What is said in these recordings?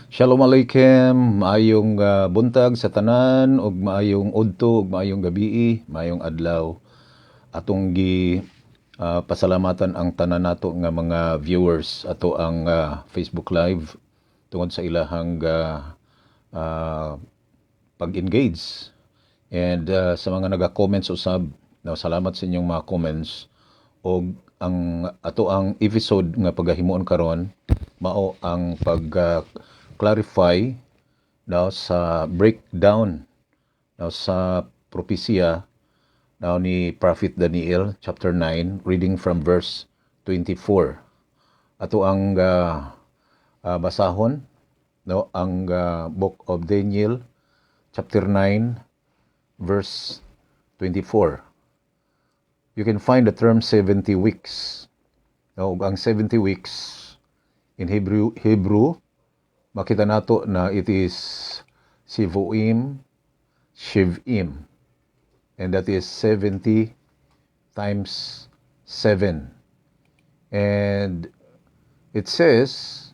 Shalom Aleichem, maayong buntag sa tanan, ug maayong udto, ug maayong gabi, maayong adlaw. Atong pasalamatan ang tanan nato nga mga viewers ato ang Facebook Live tungod sa ilahang uh, pag-engage. And sa mga naga-comments usab, salamat sa inyong mga comments. Og ang ato ang episode nga pagahimuon karon mao ang pag clarify daw sa breakdown daw sa propesya daw ni Prophet Daniel chapter 9 reading from verse 24. Ato ang basahon no ang book of Daniel chapter 9 verse 24. You can find the term 70 weeks. No, ang 70 weeks in Hebrew makita nato na it is Sivuim, Shivim. And that is 70 times 7. And it says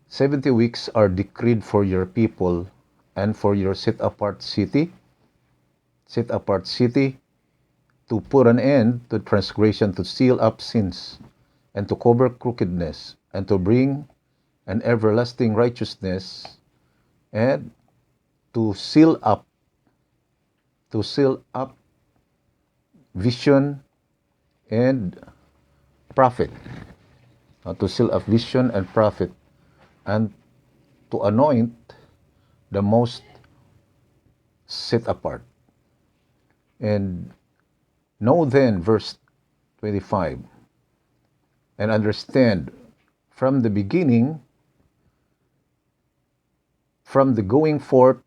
70 weeks are decreed for your people and for your set-apart city to put an end to transgression, to seal up sins, and to cover crookedness, and to bring an everlasting righteousness, and to seal up vision and prophet. To seal up vision and prophet, and to anoint the most set apart. And know then, verse 25, and understand from the beginning, from the going forth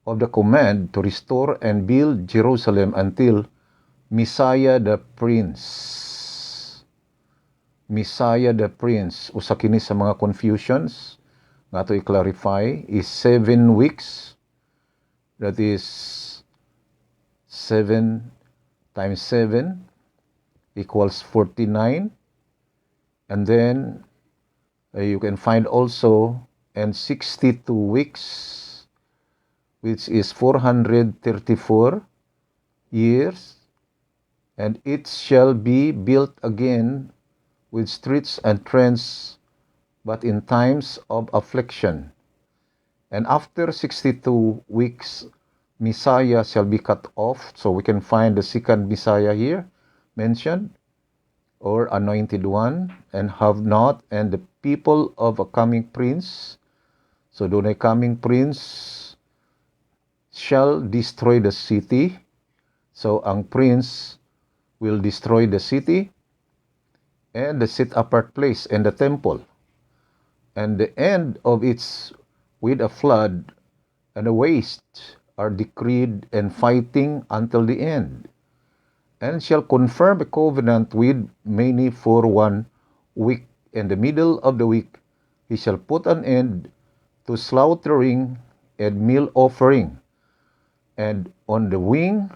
of the command to restore and build Jerusalem until Messiah the Prince. Messiah the Prince. Usa kini sa mga confusions nga to i-clarify is 7 weeks. That is 7 times 7 equals 49. And then you can find also and 62 weeks, which is 434 years, and it shall be built again with streets and trends, but in times of affliction. And after 62 weeks, Messiah shall be cut off. So we can find the second Messiah here mentioned, or anointed one, and have not, and the people of a coming prince. So doon ay coming prince shall destroy the city. So ang prince will destroy the city and the set apart place and the temple. And the end of its with a flood and a waste are decreed, and fighting until the end. And shall confirm a covenant with many for 1 week. In the middle of the week he shall put an end to slaughtering and meal offering. And on the wing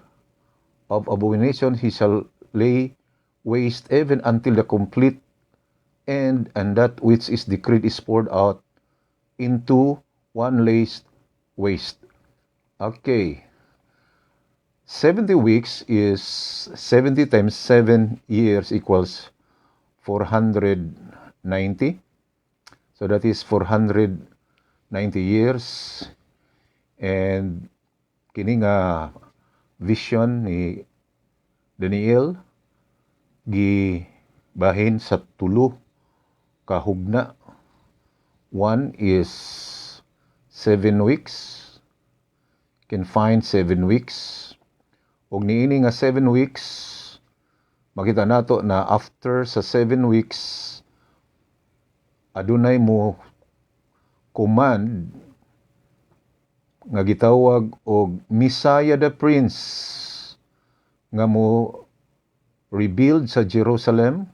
of abomination he shall lay waste even until the complete end, and that which is decreed is poured out into one last waste. Okay. 70 weeks is 70 times 7 years equals 490. So that is 490 years. And kini nga vision ni Daniel gibahin sa tulo ka hugna. One is 7 weeks. You can find 7 weeks. Og niini nga 7 weeks, makita nato na after sa 7 weeks, adunay mo command nga gitawag og Messiah the Prince nga mo rebuild sa Jerusalem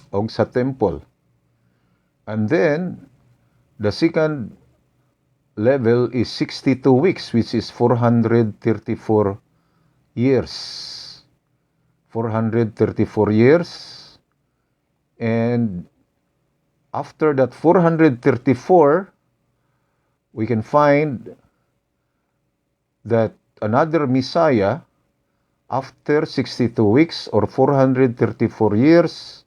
og sa temple. And then the second level is 62 weeks, which is 434 years. 434 years. And after that 434, we can find that another Messiah, after 62 weeks or 434 years,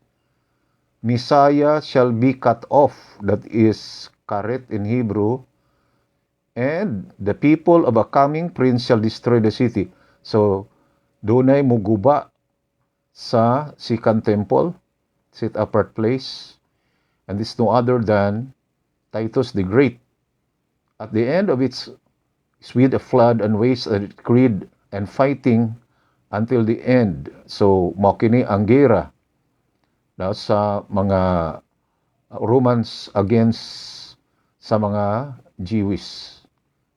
Messiah shall be cut off, that is karet in Hebrew, and the people of a coming prince shall destroy the city. So, dunay muguba sa second temple, set apart place, and this no other than Titus the Great. At the end of its with a flood and waste and greed and fighting until the end. So, mao kini ang gera na sa mga Romans against sa mga Jewish.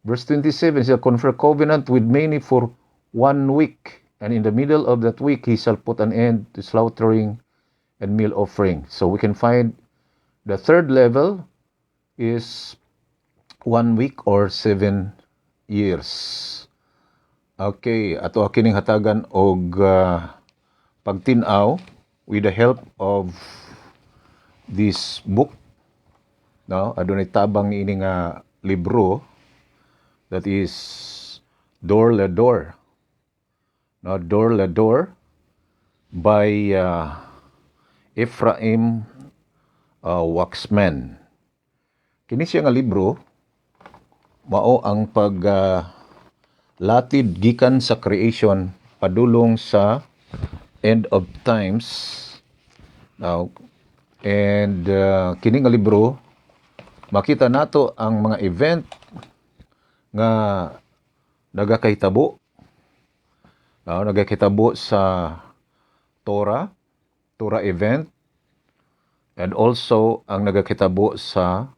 Verse 27, he shall confer covenant with many for 1 week, and in the middle of that week he shall put an end to slaughtering and meal offering. So we can find the third level is 1 week or 7 years. Okay, ato kining hatagan og pagtin-aw with the help of this book. No, adunay tabang ini nga libro that is Door Le Door. No, Door Le Door by Ephraim Waxman. Kini siya nga libro mao ang latid gikan sa creation padulong sa end of times. Now, and kini nga libro makita nato ang mga event nga nagakahitabo. Nagakahitabo sa Torah event, and also ang nagakahitabo sa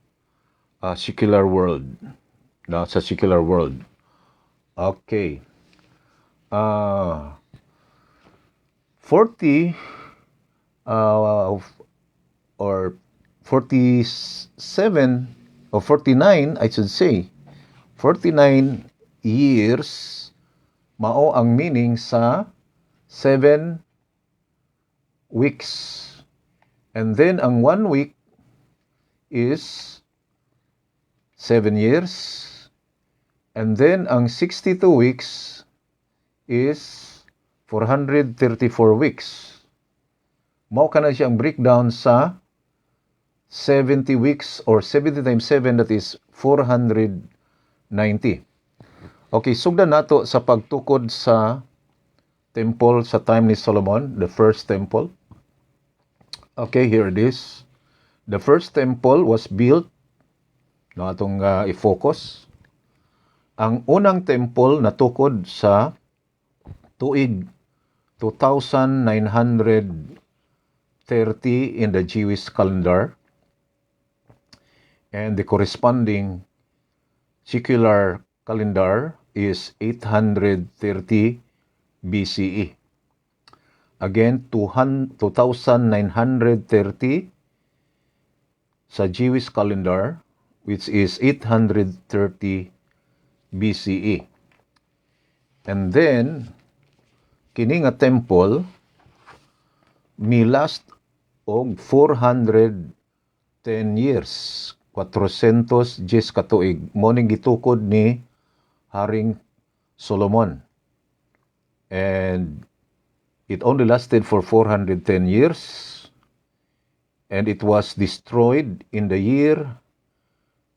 secular world. Sa secular world. Okay. 40 or 47 or 49, I should say, 49 years mao ang meaning sa 7 weeks. And then ang 1 week is 7 years. And then ang 62 weeks is 434 weeks. Mao kana siyang breakdown sa 70 weeks or 70 times 7, that is 490. Okay, sugdan nato sa pagtukod sa temple sa time ni Solomon, the first temple. Okay, here it is. The first temple was built, atong i-focus. Ang unang temple natukod sa tuig 2930 in the Jewish calendar, and the corresponding secular calendar is 830 BCE. Again, 2930 sa Jewish calendar, which is 830 BCE. And then, kini nga temple milast og 410 years, 410 katuig. Moning gitukod ni Haring Solomon. And it only lasted for 410 years, and it was destroyed in the year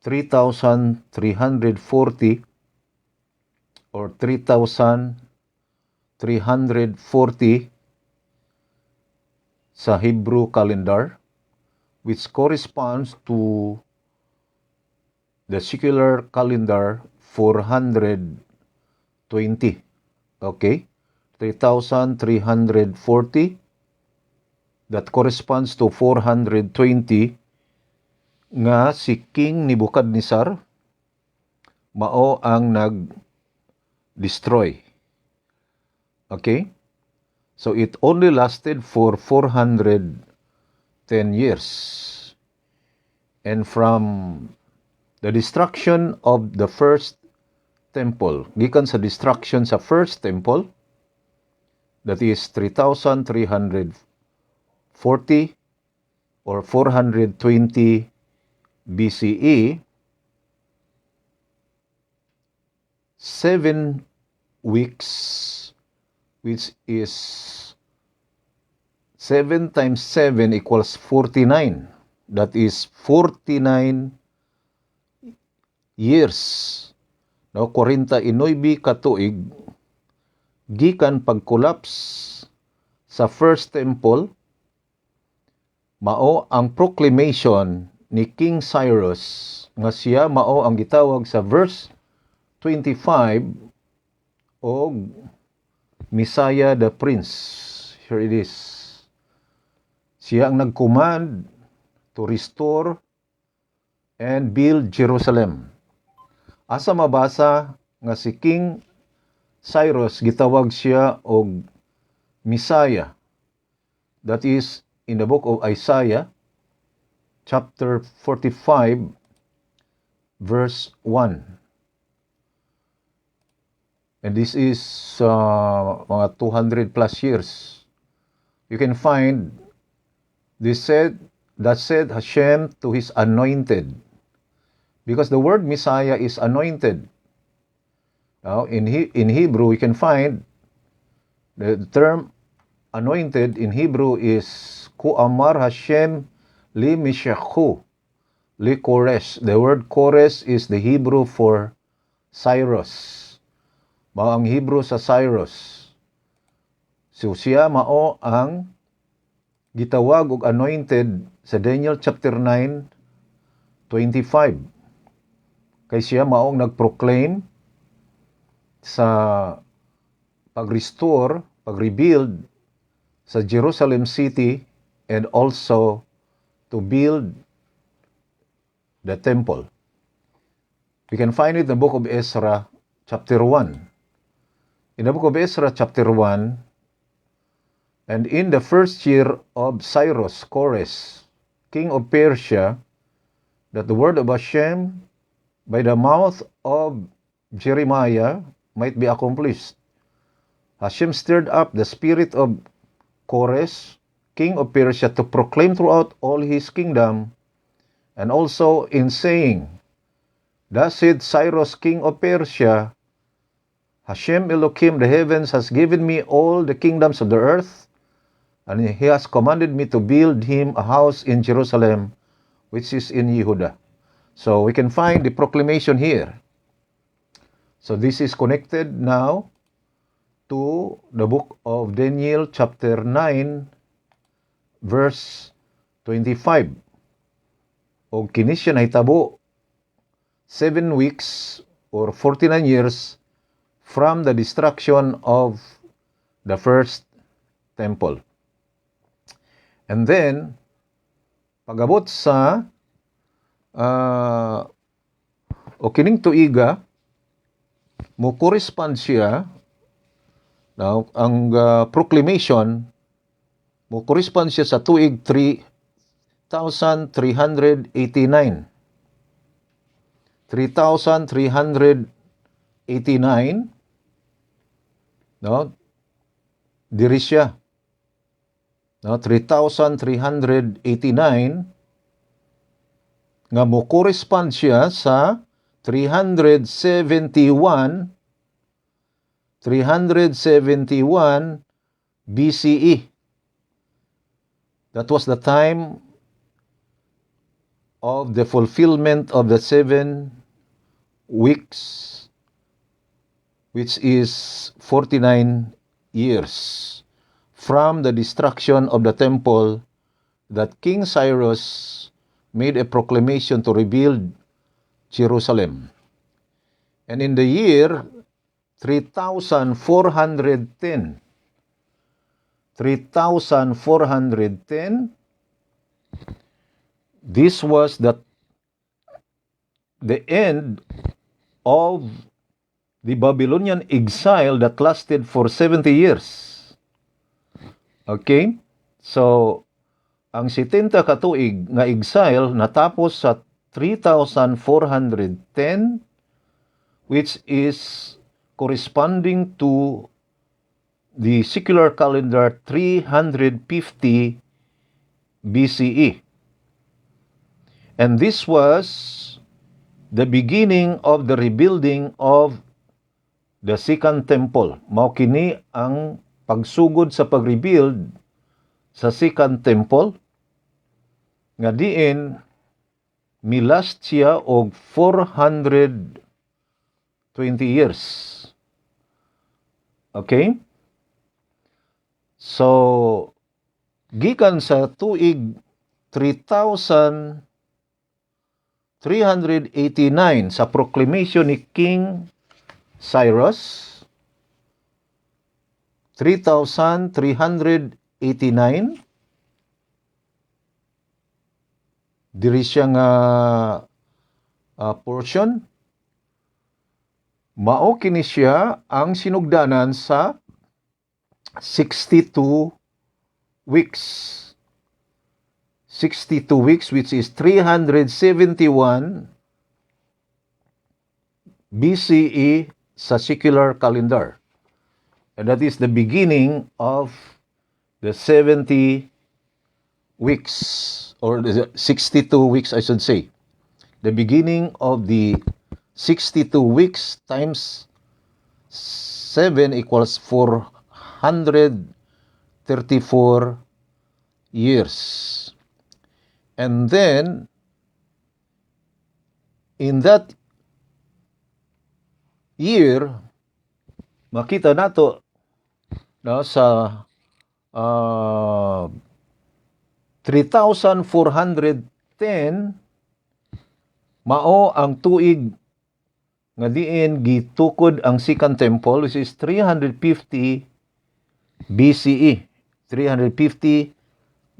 3340 or 3340 sa Hebrew calendar, which corresponds to the secular calendar 420. Okay? 3,340, that corresponds to 420, nga si King Nebuchadnezzar mao ang nag-destroy. Okay? So it only lasted for 410 years. And from the destruction of the first temple, gikan sa destruction sa first temple, that is 3,340 or 420 BCE, 7 weeks, which is 7 times 7 equals 49. That is 49 years. No, 49 katuig gikan pag-collapse sa First Temple, mao ang proclamation ni King Cyrus nga siya mao ang gitawag sa verse 25 og Messiah the Prince. Here it is. Siya ang nag-command to restore and build Jerusalem. Asa mabasa nga si King Cyrus gitawag siya og Messiah. That is in the book of Isaiah chapter 45 verse 1. And this is mga 200 plus years. You can find that said Hashem to his anointed. Because the word Messiah is anointed. Now, in Hebrew, you can find the term anointed in Hebrew is Ku Amar Hashem Li Mishachu Li Kores. The word Kores is the Hebrew for Cyrus. Mao ang Hebrew sa Cyrus. So siya mao ang gitawag og anointed sa Daniel chapter 9:25. Kay siya maong nag-proclaim sa pag-restore, pag-rebuild sa Jerusalem city and also to build the temple. We can find it in the book of Ezra chapter 1. In the book of Ezra chapter 1, and in the first year of Cyrus, Kores, king of Persia, that the word of Hashem by the mouth of Jeremiah might be accomplished. Hashem stirred up the spirit of Kores, king of Persia, to proclaim throughout all his kingdom, and also in saying, Thus said Cyrus, king of Persia, Hashem Elohim, the heavens, has given me all the kingdoms of the earth, and he has commanded me to build him a house in Jerusalem, which is in Yehuda. So we can find the proclamation here. So this is connected now to the book of Daniel chapter 9 verse 25. O kini siya nahitabo 7 weeks or 49 years from the destruction of the first temple. And then pagabot sa o kining tuiga mo correspond siya. Now, ang proclamation mo correspond siya sa tuig 3,389. 3,389, no? Diri siya. No, 3,389 nga mo correspond siya sa 371 BCE. That was the time of the fulfillment of the 7 weeks, which is 49 years from the destruction of the temple, that King Cyrus made a proclamation to rebuild Jerusalem. And in the year 3,410, this was the end of the Babylonian exile that lasted for 70 years. Okay? So, ang 70 katuig nga exile natapos sa 3,410, which is corresponding to the secular calendar 350 BCE. And this was the beginning of the rebuilding of the second temple. Mao kini ang pagsugod sa pag-rebuild sa second temple nga diin milast siya og 420 years. Okay? So, gikan sa tuig 3,389 sa proclamation ni King Cyrus, 3,389, diri siya nga portion, mao kini siya ang sinugdanan sa 62 weeks. 62 weeks, which is 371 BCE sa secular calendar. And that is the beginning of the 70 weeks, or the 62 weeks, I should say. The beginning of the 62 weeks times 7 equals 434 years. And then, in that year, makita nato no, sa 3,410 mao ang tuig nga diin gitukod ang second temple, which is 350 BCE. 350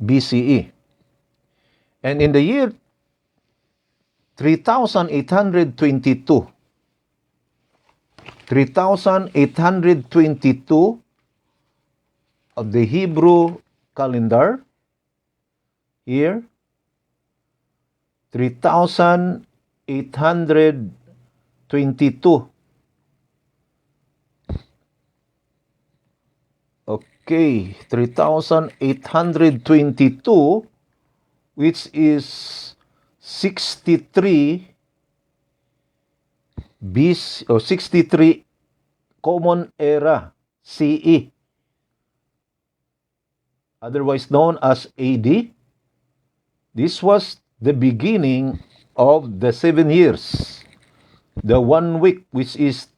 BCE. And in the year 3,822 of the Hebrew calendar, year 3,822. Okay, 3,822, which is 63 BC or 63 Common Era CE, otherwise known as AD. This was the beginning of the 7 years, the 1 week, which is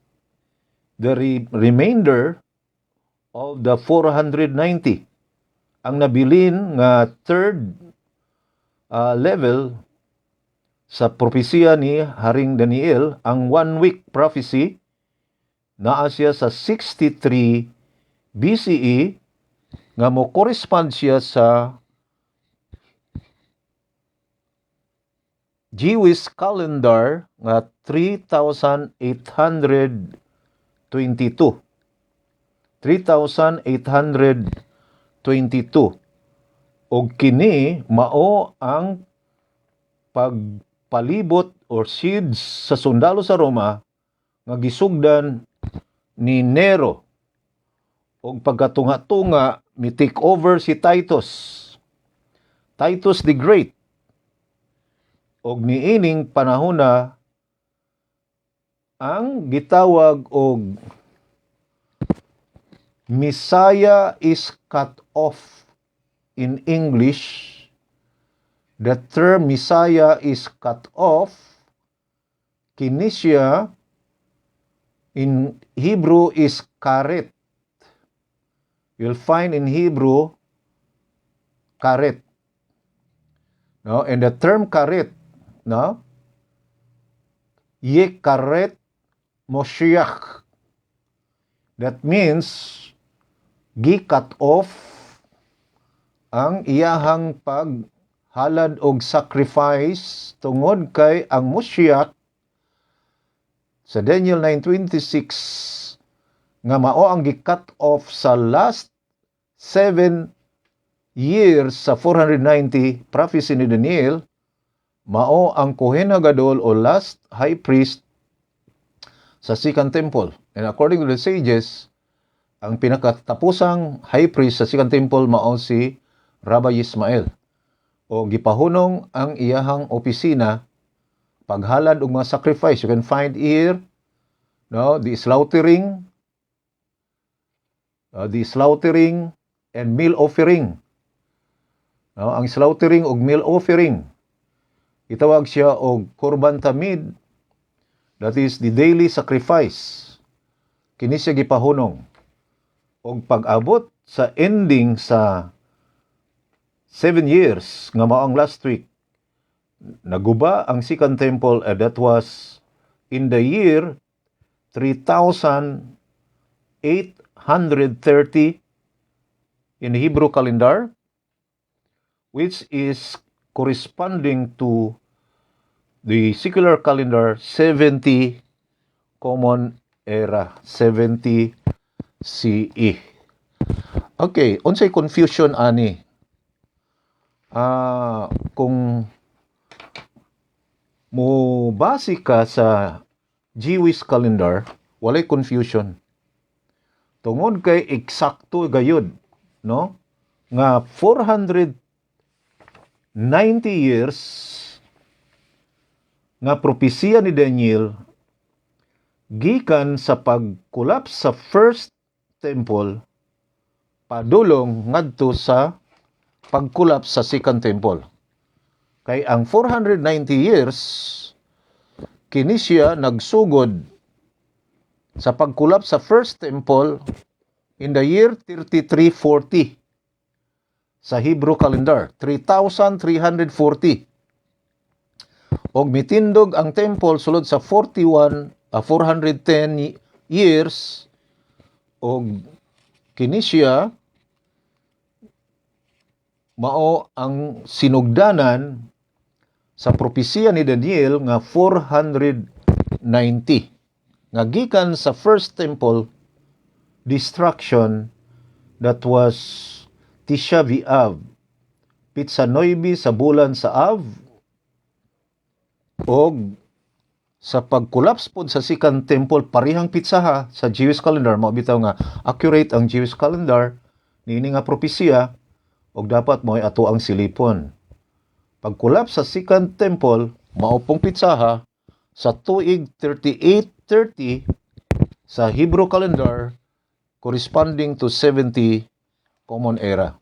the remainder of the 490. Ang nabilin nga third level sa propesya ni Haring Daniel, ang 1 week prophecy, naa siya sa 63 BCE nga mo correspond siya sa Jewish calendar nga 3,822. 3,822. Og kini mao ang pagpalibot or siege sa sundalo sa Roma nga gisugdan ni Nero. Og pagkatunga-tunga mi take over si Titus. Titus the Great. Og niining panahona ang gitawag og Messiah is cut off. In English, the term Messiah is cut off, kini siya in Hebrew is karet. You'll find in Hebrew karet. No, and the term karet, no, ye karet Moshiach. That means gi-cut off ang iyahang paghalad og sacrifice tungod kay ang Moshiach sa Daniel 9:26 nga mao ang gi-cut off sa last 7 years sa 490 prophecy ni Daniel, mao ang Kohen Hagadol o last high priest sa second temple. And according to the sages, ang pinakatapusang high priest sa second temple mao si Rabbi Ismael. O gipahunong ang iyahang opisina paghalad og mga sacrifice. You can find here no, the slaughtering and meal offering. No, ang slaughtering ug meal offering itawag siya og korban tamid, that is the daily sacrifice. Kini siya gipahunong og pag-abot sa ending sa 7 years nga mao ang last week, naguba ang second temple, that was in the year 3,830 in Hebrew calendar, which is corresponding to the secular calendar 70 Common Era, 70 CE. Okay, unsay confusion ani? Kung mo base ka sa Jewish calendar, walay confusion. Tungod kay eksakto gayud, no? Nga 490 years nga propesiya ni Daniel gikan sa pagkulaps sa first temple padulong ngadto sa pagkulaps sa second temple. Kay ang 490 years kini siya nagsugod sa pagkulaps sa first temple in the year 3340 sa Hebrew calendar, 3,340. Og mitindog ang temple sulod sa 410 years og kini siya mao ang sinugdanan sa propesiya ni Daniel nga 490 nga gikan sa first temple destruction, that was Tisha B'Av, Pitsa Noibi sa bulan sa Av, og sa pagkulaps pod sa second temple parihang pitsaha sa Jewish calendar. Mao bitaw nga accurate ang Jewish calendar niini nga propesiya, og dapat mo'y ato ang silipon. Pagkulaps sa second temple mao pong pitsaha sa tuig 3830 sa Hebrew calendar, corresponding to 70 Common Era.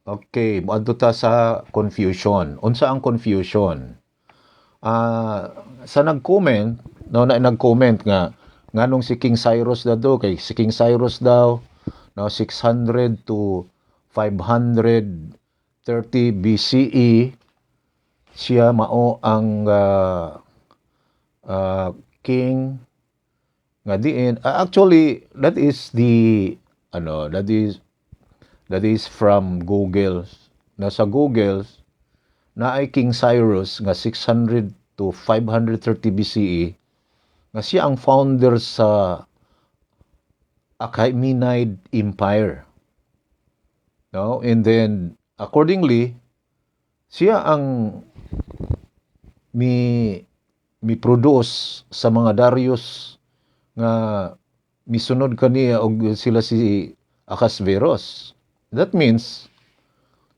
Okay, moadto ta sa confusion. Unsa ang confusion? Sa nag-comment, nag-comment nga nganong si King Cyrus daw, kay si King Cyrus daw 600 to 530 BCE siya mao ang king nga diin. Actually that is from Google. Sa Google na ay King Cyrus nga 600 to 530 BCE nga siya ang founder sa Achaemenid Empire. No? And then accordingly siya ang mi-produce sa mga Darius nga misunod kaniya og sila si Ahasveros. That means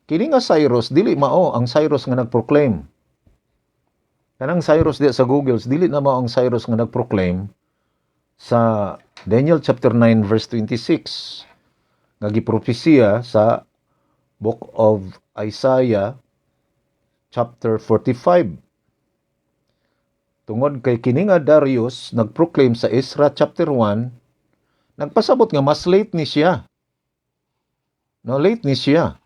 kini nga Cyrus dili mao ang Cyrus nga nagproclaim. Kanang Cyrus di sa Google dili na mao ang Cyrus nga nagproclaim sa Daniel chapter 9 verse 26 nga gipropesiya sa Book of Isaiah chapter 45. Tungod kay kini nga Darius nagproclaim sa Ezra chapter 1, nagpasabot nga mas late ni siya. Late ni siya.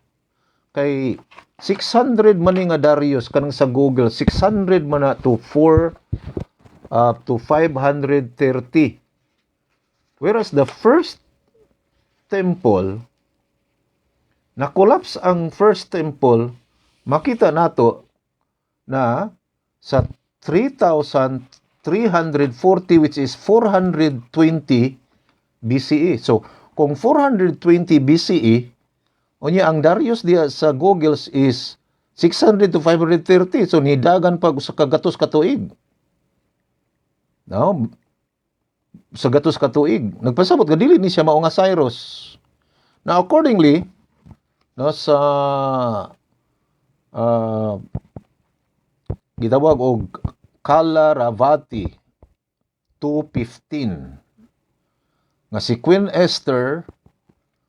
Kay 600 man ni nga Darius kanang sa Google, 600 man na to 530. Whereas the first temple, na-collapse ang first temple, makita nato na sa 3,340, which is 420 BCE. So, kung 420 BCE, unya ang Darius diya sa Google is 600 to 530. So, nidagan pag sa kagatos katuig. No? Sa gatos katuig. Nagpasabot, kadili ni siya mao nga Cyrus. Now, accordingly, sa gitawag og Kalaravati 2:15. Nga si Queen Esther,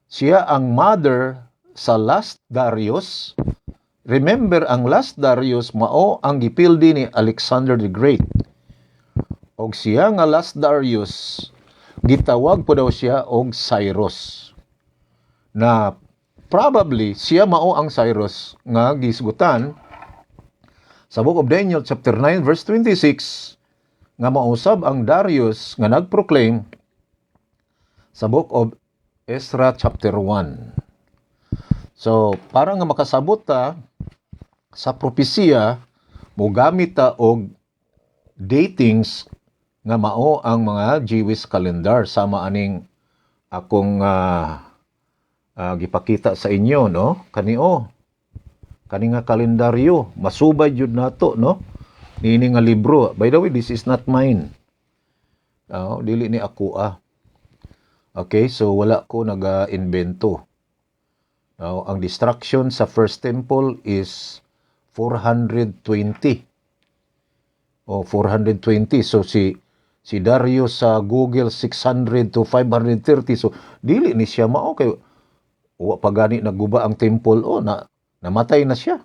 siya ang mother sa last Darius. Remember, ang last Darius mao ang gipildi ni Alexander the Great. Og siya nga last Darius, gitawag po daw siya og Cyrus. Na probably siya mao ang Cyrus nga gisgutan sa Book of Daniel chapter 9 verse 26 nga mausab ang Darius nga nagproclaim sa Book of Ezra chapter 1. So, para nga makasabot ta sa propesiya, mogamit ta og datings nga mao ang mga Jewish calendar sama aning akong gipakita sa inyo, no? Kani nga kalendaryo, masubay jud nato, no? Nini nga libro. By the way, this is not mine. Dili ni ako Okay, so wala ko naga-invento. Ang destruction sa First Temple is 420. 420. So si Darius sa Google 600 to 530. So dili ni siya mao kay wa pa gani nagguba ang temple namatay na siya.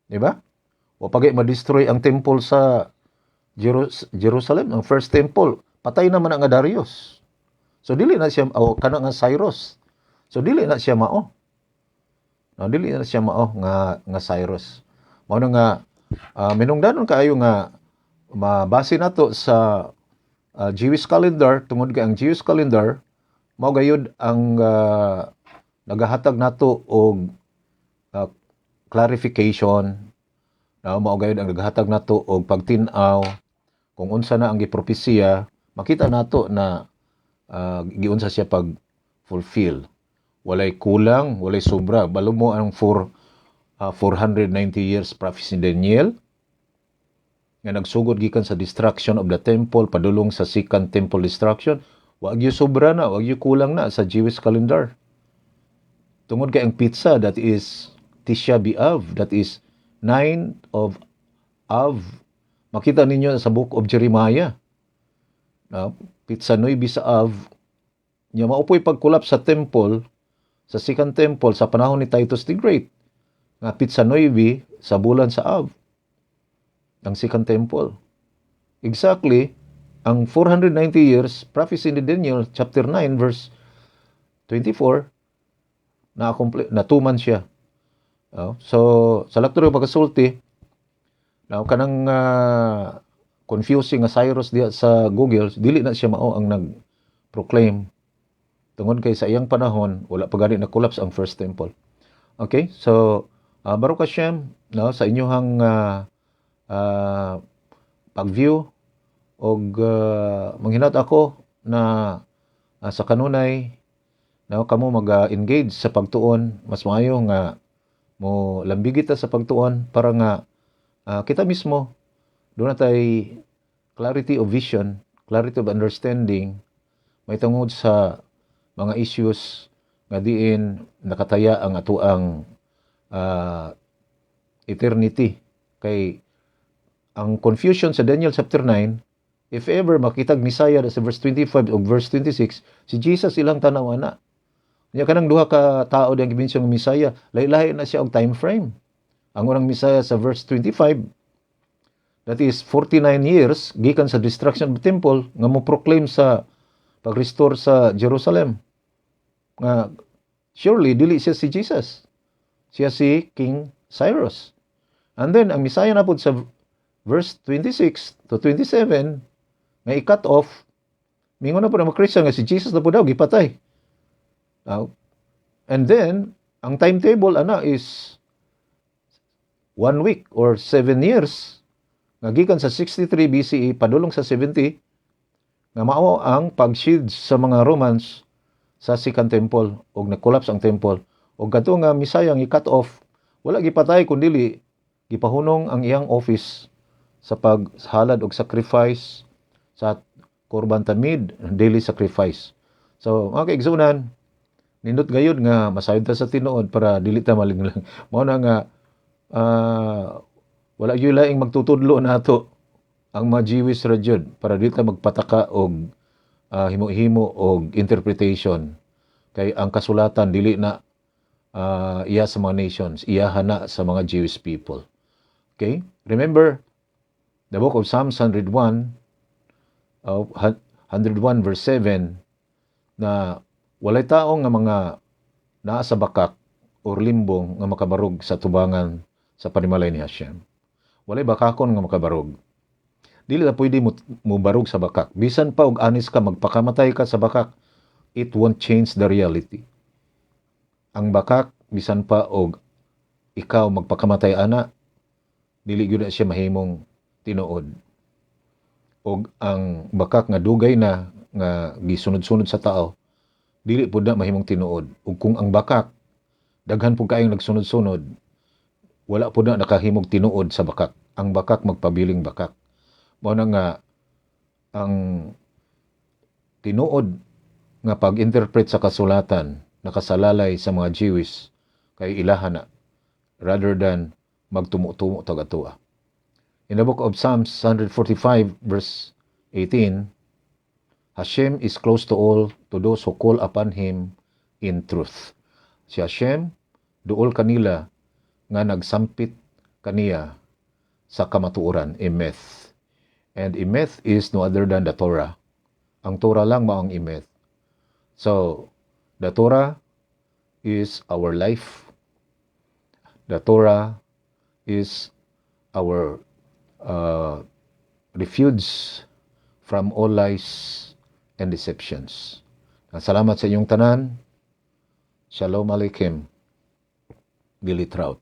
Di ba? Wa pa gay ma-destroy ang temple sa Jerusalem, ang First Temple. Patay naman ang Darius. So dili na siya kana nga Cyrus. So dili na siya mao. Dili na siya mao nga Cyrus. Mao na nga minungdanon kaayo nga mabase nato sa Jewish calendar tungod kay ang Jewish calendar mao gayud ang nagahatag nato og clarification. Mao gayud ang nagahatag nato og pagtin-aw kung unsa na ang gipropesiya, makita nato na giunsa siya pag fulfill. Walay kulang, walay sobra. Balo mo ang 490 years prophecy ni Daniel nga nagsugod gikan sa destruction of the temple padulong sa second temple destruction. Wa gyud sobra na, wa gyud kulang na sa Jewish calendar. Tungod kay ang pizza, that is Tisha B'Av, that is 9 of Av. Makita ninyo sa Book of Jeremiah. Pizza 9 sa Av, niya maupoy pagkulap sa temple, sa second temple, sa panahon ni Titus the Great. Nga pizza 9 sa bulan sa Av, ang second temple. Exactly, ang 490 years, prophecy ni Daniel, chapter 9, verse 24, natuman siya. So, sa lakturo pagkasulti, kanang confusing nga Cyrus diya sa Google, dili na siya mao ang nag-proclaim. Tungod kay sa iyang panahon, wala pa gani na-collapse ang First Temple. Okay? So, Baruch Hashem, sa inyong pag-view, og manghinat ako na sa kanunay, kamo mag-engage sa pagtuon, mas maayo nga mo lambigita sa pagtuon para nga kita mismo doon natay clarity of vision, clarity of understanding, may tungod sa mga issues nga diin nakataya ang atuang eternity. Kay ang confusion sa Daniel chapter 9, if ever makitag Messiah sa verse 25 o verse 26, si Jesus ilang tanaw ana. Nya kanang duha ka tao diyang gimension ng Messiah, lahi-lahi na siya og time frame. Ang unang Messiah sa verse 25, that is 49 years gikan sa destruction of the temple nga mo proclaim sa pag-restore sa Jerusalem. Nga surely dili siya si Jesus. Siya si King Cyrus. And then ang Messiah na pud sa verse 26 to 27 nga i-cut off, mingon na po na mga Christian nga si Jesus na po daw gipatay. And then ang timetable is 1 week or 7 years. Nga gikan sa 63 BCE padulong sa 70 nga mao ang pag-siege sa mga Romans sa second temple og na-collapse ang temple. Og kadto nga Messiah nga i-cut off, wala gipatay kundi gipahunong ang iyang office sa paghalad og sacrifice sa Korban Tamid, daily sacrifice. So, mga kaigsunan, nindot gayud nga masayod ta sa tinuod para dili ta malinglang. Mao na nga wala gyud laing magtutudlo nato ang mga Jewish ra jud para di ta magpataka og himo-himo og interpretation kay ang kasulatan dili na iya sa mga nations, iya na sa mga Jewish people. Okay? Remember the book of Psalms 101 101 verse 7 na walay tao nga mga naa sa bakak or limbong nga makabarog sa tubangan sa panimalay ni Hashem. Walay bakakon nga makabarog. Dili na pwede mo barog sa bakak. Bisan pa og anis ka, magpakamatay ka sa bakak, it won't change the reality. Ang bakak, bisan pa og ikaw magpakamatay ana, dili gyud na siya mahimong tinuod. Og ang bakak nga dugay na nga gisunod-sunod sa tao, dili pud na mahimong tinuod. Ug kung ang bakak daghan pud kaayong nagsunod-sunod, wala pud na nakahimog tinuod sa bakak. Ang bakak magpabiling bakak. Mao na nga ang tinuod nga pag-interpret sa kasulatan nakasalalay sa mga Jewish kay ilaha na rather than magtumo-tumo taga-tua. In the book of Psalms 145 verse 18, Hashem is close to all, to those who call upon Him in truth. Si Hashem, duol kanila nga nagsampit kaniya sa kamatuoran, emeth. And emeth is no other than the Torah. Ang Torah lang mao ang emeth. So, the Torah is our life. The Torah is our refuge from all lies and deceptions. Salamat sa inyong tanan. Shalom Aleichem. Billy Trout.